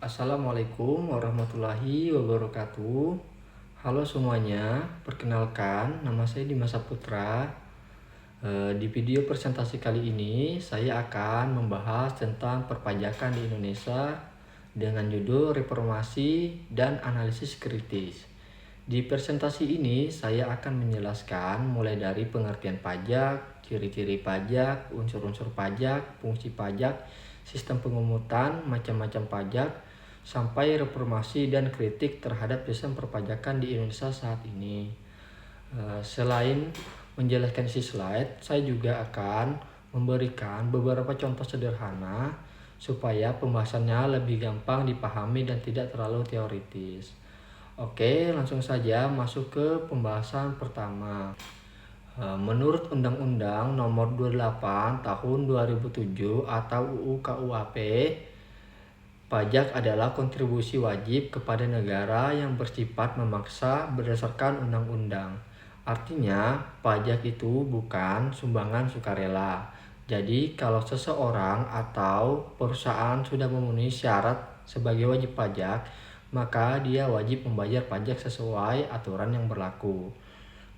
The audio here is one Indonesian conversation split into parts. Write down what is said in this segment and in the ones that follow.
Assalamualaikum warahmatullahi wabarakatuh. Halo semuanya, perkenalkan nama saya Dimas Saputra. Di video presentasi kali ini saya akan membahas tentang perpajakan di Indonesia dengan judul Reformasi dan Analisis Kritis. Di presentasi ini saya akan menjelaskan mulai dari pengertian pajak, ciri-ciri pajak, unsur-unsur pajak, fungsi pajak, sistem pengukutan, macam-macam pajak, sampai reformasi dan kritik terhadap sistem perpajakan di Indonesia saat ini. Selain menjelaskan isi slide, saya juga akan memberikan beberapa contoh sederhana supaya pembahasannya lebih gampang dipahami dan tidak terlalu teoritis. Oke, langsung saja masuk ke pembahasan pertama. Menurut Undang-Undang Nomor 28 Tahun 2007 atau UU KUHP, pajak adalah kontribusi wajib kepada negara yang bersifat memaksa berdasarkan undang-undang. Artinya, pajak itu bukan sumbangan sukarela. Jadi, kalau seseorang atau perusahaan sudah memenuhi syarat sebagai wajib pajak, maka dia wajib membayar pajak sesuai aturan yang berlaku.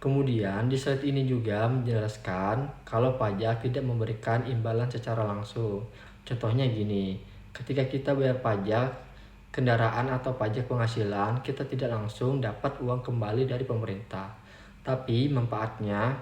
Kemudian di slide ini juga menjelaskan kalau pajak tidak memberikan imbalan secara langsung. Contohnya gini, ketika kita bayar pajak kendaraan atau pajak penghasilan, kita tidak langsung dapat uang kembali dari pemerintah. Tapi manfaatnya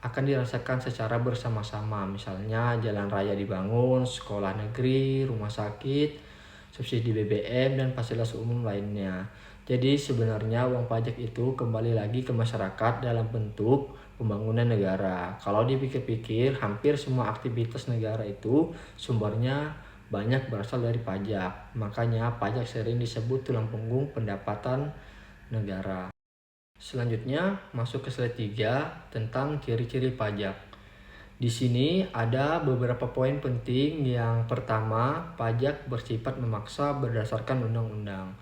akan dirasakan secara bersama-sama, misalnya jalan raya dibangun, sekolah negeri, rumah sakit, subsidi BBM, dan fasilitas umum lainnya. Jadi sebenarnya uang pajak itu kembali lagi ke masyarakat dalam bentuk pembangunan negara. Kalau dipikir-pikir, hampir semua aktivitas negara itu sumbernya banyak berasal dari pajak. Makanya pajak sering disebut tulang punggung pendapatan negara. Selanjutnya masuk ke slide 3 tentang ciri-ciri pajak. Di sini ada beberapa poin penting. Yang pertama, pajak bersifat memaksa berdasarkan undang-undang.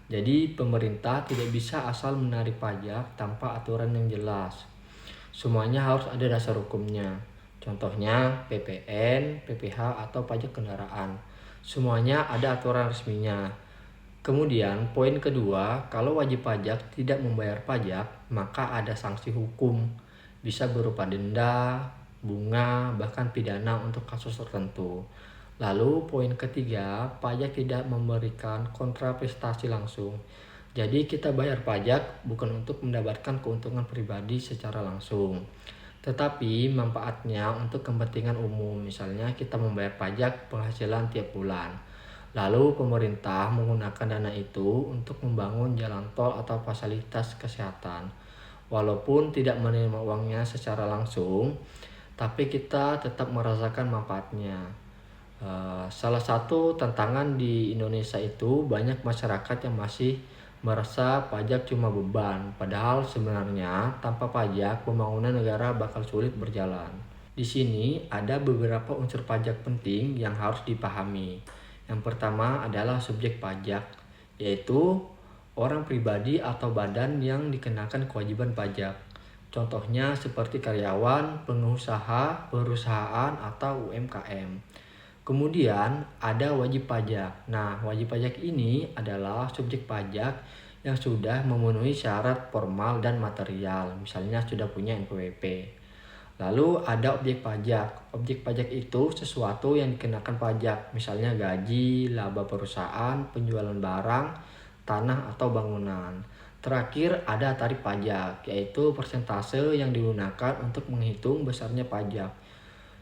Jadi pemerintah tidak bisa asal menarik pajak tanpa aturan yang jelas. Semuanya harus ada dasar hukumnya. Contohnya PPN, PPh atau pajak kendaraan. Semuanya ada aturan resminya. Kemudian poin kedua, kalau wajib pajak tidak membayar pajak, maka ada sanksi hukum. Bisa berupa denda, bunga, bahkan pidana untuk kasus tertentu. Lalu poin ketiga, pajak tidak memberikan kontraprestasi langsung. Jadi kita bayar pajak bukan untuk mendapatkan keuntungan pribadi secara langsung, tetapi manfaatnya untuk kepentingan umum. Misalnya kita membayar pajak penghasilan tiap bulan. Lalu pemerintah menggunakan dana itu untuk membangun jalan tol atau fasilitas kesehatan. Walaupun tidak menerima uangnya secara langsung, tapi kita tetap merasakan manfaatnya. Salah satu tantangan di Indonesia itu banyak masyarakat yang masih merasa pajak cuma beban, padahal sebenarnya tanpa pajak pembangunan negara bakal sulit berjalan. Di sini ada beberapa unsur pajak penting yang harus dipahami. Yang pertama adalah subjek pajak, yaitu orang pribadi atau badan yang dikenakan kewajiban pajak. Contohnya seperti karyawan, pengusaha, perusahaan, atau UMKM. Kemudian ada wajib pajak. Nah, wajib pajak ini adalah subjek pajak yang sudah memenuhi syarat formal dan material, misalnya sudah punya NPWP. Lalu ada objek pajak. Objek pajak itu sesuatu yang dikenakan pajak, misalnya gaji, laba perusahaan, penjualan barang, tanah atau bangunan. Terakhir ada tarif pajak, yaitu persentase yang digunakan untuk menghitung besarnya pajak.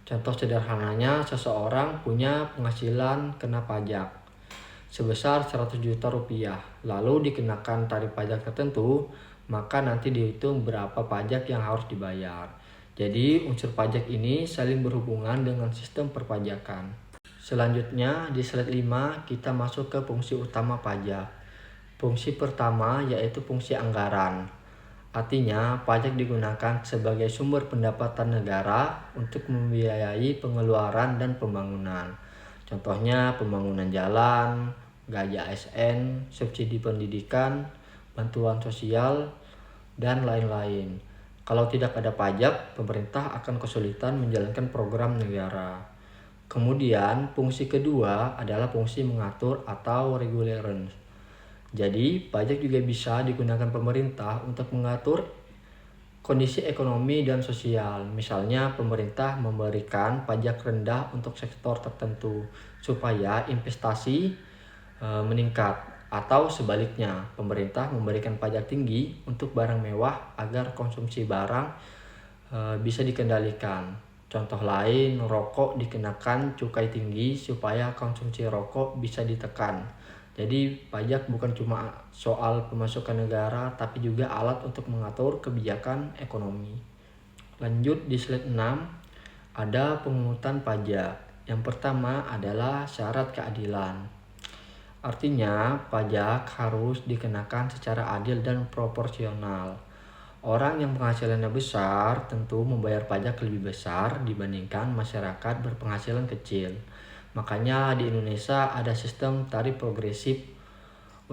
Contoh sederhananya, seseorang punya penghasilan kena pajak sebesar 100 juta rupiah, lalu dikenakan tarif pajak tertentu, maka nanti dihitung berapa pajak yang harus dibayar. Jadi unsur pajak ini saling berhubungan dengan sistem perpajakan. Selanjutnya di slide 5 kita masuk ke fungsi utama pajak. Fungsi pertama yaitu fungsi anggaran. Artinya, pajak digunakan sebagai sumber pendapatan negara untuk membiayai pengeluaran dan pembangunan. Contohnya pembangunan jalan, gaji ASN, subsidi pendidikan, bantuan sosial, dan lain-lain. Kalau tidak ada pajak, pemerintah akan kesulitan menjalankan program negara. Kemudian fungsi kedua adalah fungsi mengatur atau regularence. Jadi pajak juga bisa digunakan pemerintah untuk mengatur kondisi ekonomi dan sosial. Misalnya pemerintah memberikan pajak rendah untuk sektor tertentu supaya investasi meningkat, atau sebaliknya pemerintah memberikan pajak tinggi untuk barang mewah agar konsumsi barang bisa dikendalikan. Contoh lain, rokok dikenakan cukai tinggi supaya konsumsi rokok bisa ditekan. Jadi pajak bukan cuma soal pemasukan negara, tapi juga alat untuk mengatur kebijakan ekonomi. Lanjut di slide 6, ada pemungutan pajak. Yang pertama adalah syarat keadilan. Artinya, pajak harus dikenakan secara adil dan proporsional. Orang yang penghasilannya besar tentu membayar pajak lebih besar dibandingkan masyarakat berpenghasilan kecil. Makanya di Indonesia ada sistem tarif progresif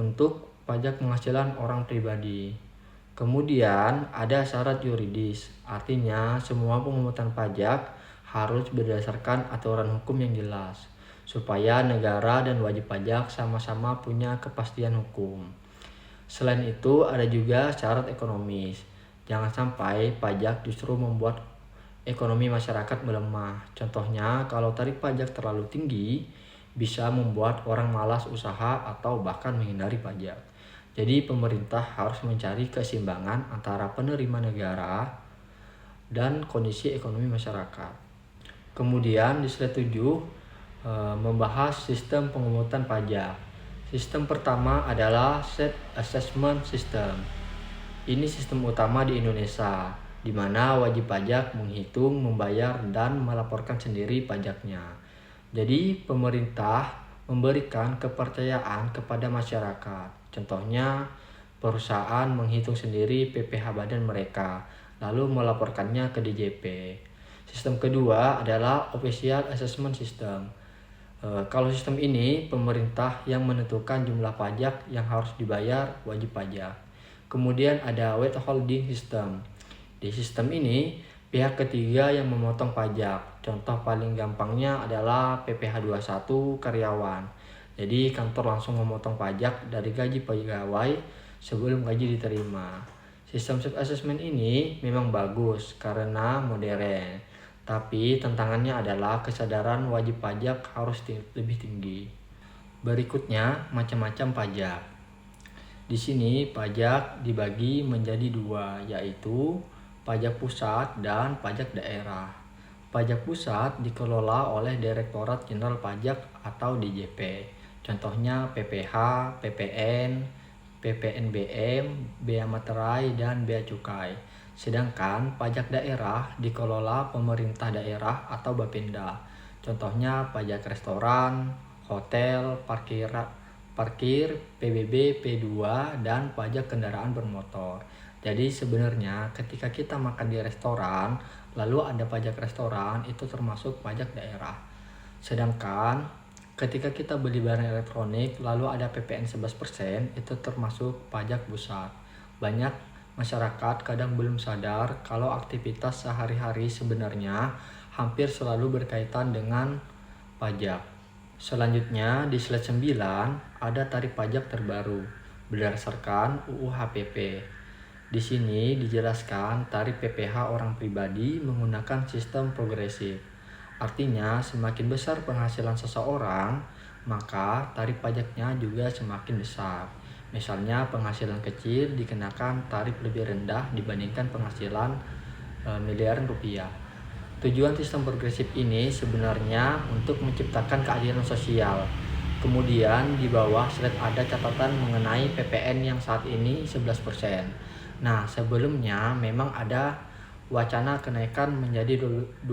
untuk pajak penghasilan orang pribadi. Kemudian ada syarat yuridis, artinya semua pemungutan pajak harus berdasarkan aturan hukum yang jelas, supaya negara dan wajib pajak sama-sama punya kepastian hukum. Selain itu ada juga syarat ekonomis. Jangan sampai pajak justru membuat ekonomi masyarakat melemah. Contohnya, kalau tarif pajak terlalu tinggi, bisa membuat orang malas usaha atau bahkan menghindari pajak. Jadi pemerintah harus mencari keseimbangan antara penerima negara dan kondisi ekonomi masyarakat. Kemudian di slide 7 membahas sistem pemungutan pajak. Sistem pertama adalah Set Assessment System. Ini sistem utama di Indonesia, di mana wajib pajak menghitung, membayar, dan melaporkan sendiri pajaknya. Jadi pemerintah memberikan kepercayaan kepada masyarakat. Contohnya, perusahaan menghitung sendiri PPh badan mereka, lalu melaporkannya ke DJP. Sistem kedua adalah Official Assessment System. Kalau sistem ini, pemerintah yang menentukan jumlah pajak yang harus dibayar wajib pajak. Kemudian ada Withholding System. Di sistem ini, pihak ketiga yang memotong pajak. Contoh paling gampangnya adalah PPh 21 karyawan. Jadi kantor langsung memotong pajak dari gaji pegawai sebelum gaji diterima. Sistem self-assessment ini memang bagus karena modern. Tapi tantangannya adalah kesadaran wajib pajak harus lebih tinggi. Berikutnya, macam-macam pajak. Di sini pajak dibagi menjadi dua, yaitu pajak pusat dan pajak daerah. Pajak pusat dikelola oleh Direktorat Jenderal Pajak atau DJP. Contohnya PPh, PPN, PPNBM, Bea Materai, dan Bea Cukai. Sedangkan pajak daerah dikelola pemerintah daerah atau Bapenda. Contohnya pajak restoran, hotel, parkir, PBB, P2, dan pajak kendaraan bermotor. Jadi sebenarnya ketika kita makan di restoran, lalu ada pajak restoran, itu termasuk pajak daerah. Sedangkan ketika kita beli barang elektronik, lalu ada PPN 11%, itu termasuk pajak pusat. Banyak masyarakat kadang belum sadar kalau aktivitas sehari-hari sebenarnya hampir selalu berkaitan dengan pajak. Selanjutnya di slide 9 ada tarif pajak terbaru berdasarkan UU HPP. Di sini dijelaskan tarif PPh orang pribadi menggunakan sistem progresif. Artinya semakin besar penghasilan seseorang, maka tarif pajaknya juga semakin besar. Misalnya penghasilan kecil dikenakan tarif lebih rendah dibandingkan penghasilan miliaran rupiah. Tujuan sistem progresif ini sebenarnya untuk menciptakan keadilan sosial. Kemudian di bawah slide ada catatan mengenai PPN yang saat ini 11%. Nah, sebelumnya memang ada wacana kenaikan menjadi 12%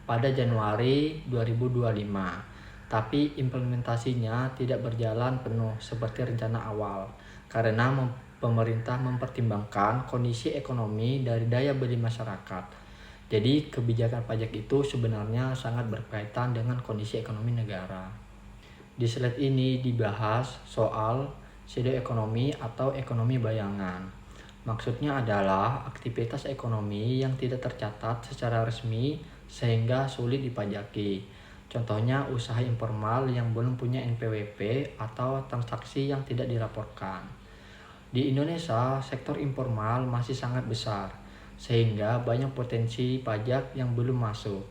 pada Januari 2025. Tapi implementasinya tidak berjalan penuh seperti rencana awal karena pemerintah mempertimbangkan kondisi ekonomi dari daya beli masyarakat. Jadi kebijakan pajak itu sebenarnya sangat berkaitan dengan kondisi ekonomi negara. Di slide ini dibahas soal shadow ekonomi atau ekonomi bayangan. Maksudnya adalah aktivitas ekonomi yang tidak tercatat secara resmi sehingga sulit dipajaki. Contohnya usaha informal yang belum punya NPWP atau transaksi yang tidak dilaporkan. Di Indonesia, sektor informal masih sangat besar, sehingga banyak potensi pajak yang belum masuk.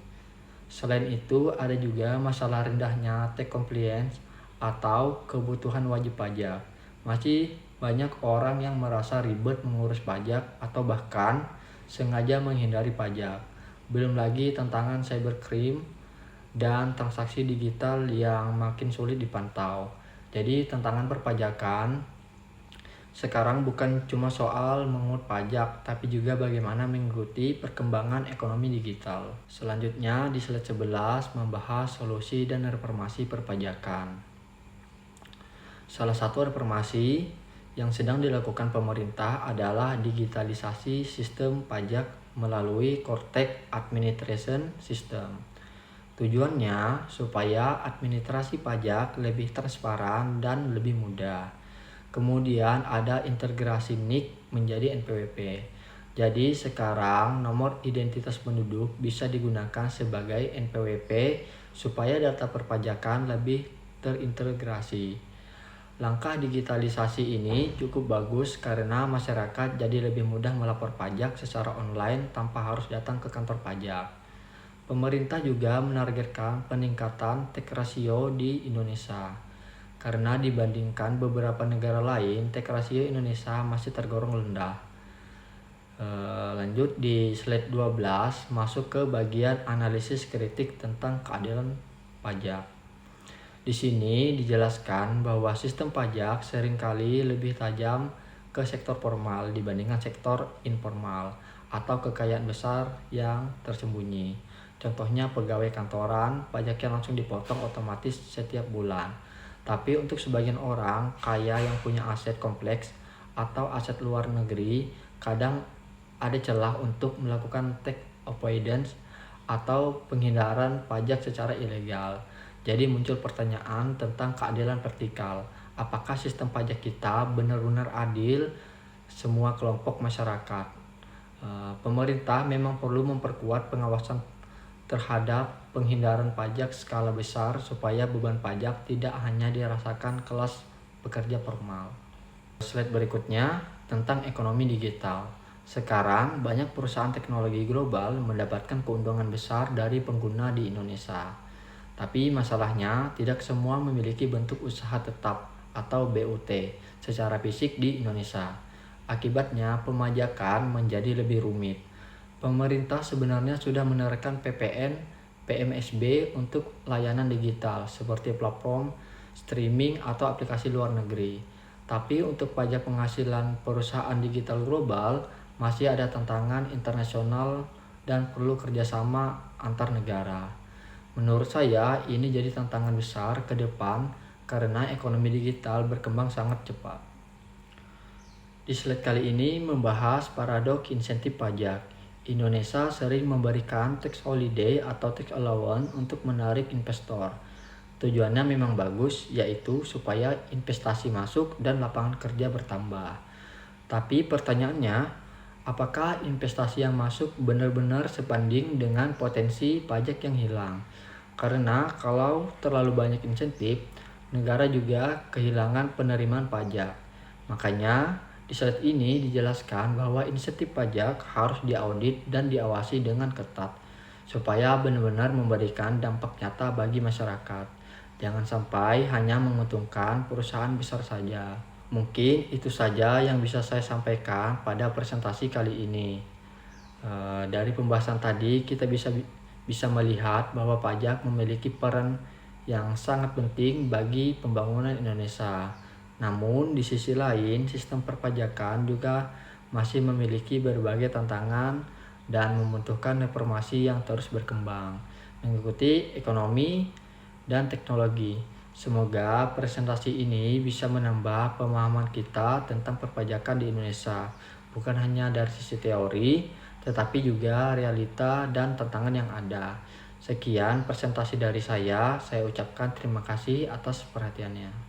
Selain itu, ada juga masalah rendahnya tax compliance atau kebutuhan wajib pajak. Masih banyak orang yang merasa ribet mengurus pajak atau bahkan sengaja menghindari pajak. Belum lagi tantangan cybercrime dan transaksi digital yang makin sulit dipantau. Jadi tantangan perpajakan sekarang bukan cuma soal mengut pajak, tapi juga bagaimana mengikuti perkembangan ekonomi digital. Selanjutnya di slide 11 membahas solusi dan reformasi perpajakan. Salah satu reformasi yang sedang dilakukan pemerintah adalah digitalisasi sistem pajak melalui Cortex Administration System. Tujuannya supaya administrasi pajak lebih transparan dan lebih mudah. Kemudian ada integrasi NIK menjadi NPWP. Jadi sekarang nomor identitas penduduk bisa digunakan sebagai NPWP supaya data perpajakan lebih terintegrasi. Langkah digitalisasi ini cukup bagus karena masyarakat jadi lebih mudah melapor pajak secara online tanpa harus datang ke kantor pajak. Pemerintah juga menargetkan peningkatan tax ratio di Indonesia. Karena dibandingkan beberapa negara lain, tax ratio Indonesia masih tergolong rendah. Lanjut di slide 12, masuk ke bagian analisis kritik tentang keadilan pajak. Di sini dijelaskan bahwa sistem pajak seringkali lebih tajam ke sektor formal dibandingkan sektor informal atau kekayaan besar yang tersembunyi. Contohnya pegawai kantoran, pajaknya langsung dipotong otomatis setiap bulan. Tapi untuk sebagian orang kaya yang punya aset kompleks atau aset luar negeri, kadang ada celah untuk melakukan tax avoidance atau penghindaran pajak secara ilegal. Jadi muncul pertanyaan tentang keadilan vertikal. Apakah sistem pajak kita benar-benar adil semua kelompok masyarakat? Pemerintah memang perlu memperkuat pengawasan terhadap penghindaran pajak skala besar supaya beban pajak tidak hanya dirasakan kelas pekerja formal. Slide berikutnya tentang ekonomi digital. Sekarang banyak perusahaan teknologi global mendapatkan keuntungan besar dari pengguna di Indonesia. Tapi masalahnya tidak semua memiliki bentuk usaha tetap atau BUT secara fisik di Indonesia. Akibatnya pemajakan menjadi lebih rumit. Pemerintah sebenarnya sudah menerapkan PPN, PMSB untuk layanan digital seperti platform, streaming, atau aplikasi luar negeri. Tapi untuk pajak penghasilan perusahaan digital global masih ada tantangan internasional dan perlu kerjasama antar negara. Menurut saya ini jadi tantangan besar ke depan karena ekonomi digital berkembang sangat cepat. Di slide kali ini membahas paradoks insentif pajak. Indonesia sering memberikan tax holiday atau tax allowance untuk menarik investor. Tujuannya memang bagus, yaitu supaya investasi masuk dan lapangan kerja bertambah. Tapi pertanyaannya, apakah investasi yang masuk benar-benar sebanding dengan potensi pajak yang hilang? Karena kalau terlalu banyak insentif, negara juga kehilangan penerimaan pajak. Makanya di slide ini dijelaskan bahwa insentif pajak harus diaudit dan diawasi dengan ketat supaya benar-benar memberikan dampak nyata bagi masyarakat. Jangan sampai hanya menguntungkan perusahaan besar saja. Mungkin itu saja yang bisa saya sampaikan pada presentasi kali ini. Dari pembahasan tadi kita bisa melihat bahwa pajak memiliki peran yang sangat penting bagi pembangunan Indonesia. Namun di sisi lain, sistem perpajakan juga masih memiliki berbagai tantangan dan membutuhkan reformasi yang terus berkembang, mengikuti ekonomi dan teknologi. Semoga presentasi ini bisa menambah pemahaman kita tentang perpajakan di Indonesia, bukan hanya dari sisi teori, tetapi juga realita dan tantangan yang ada. Sekian presentasi dari saya ucapkan terima kasih atas perhatiannya.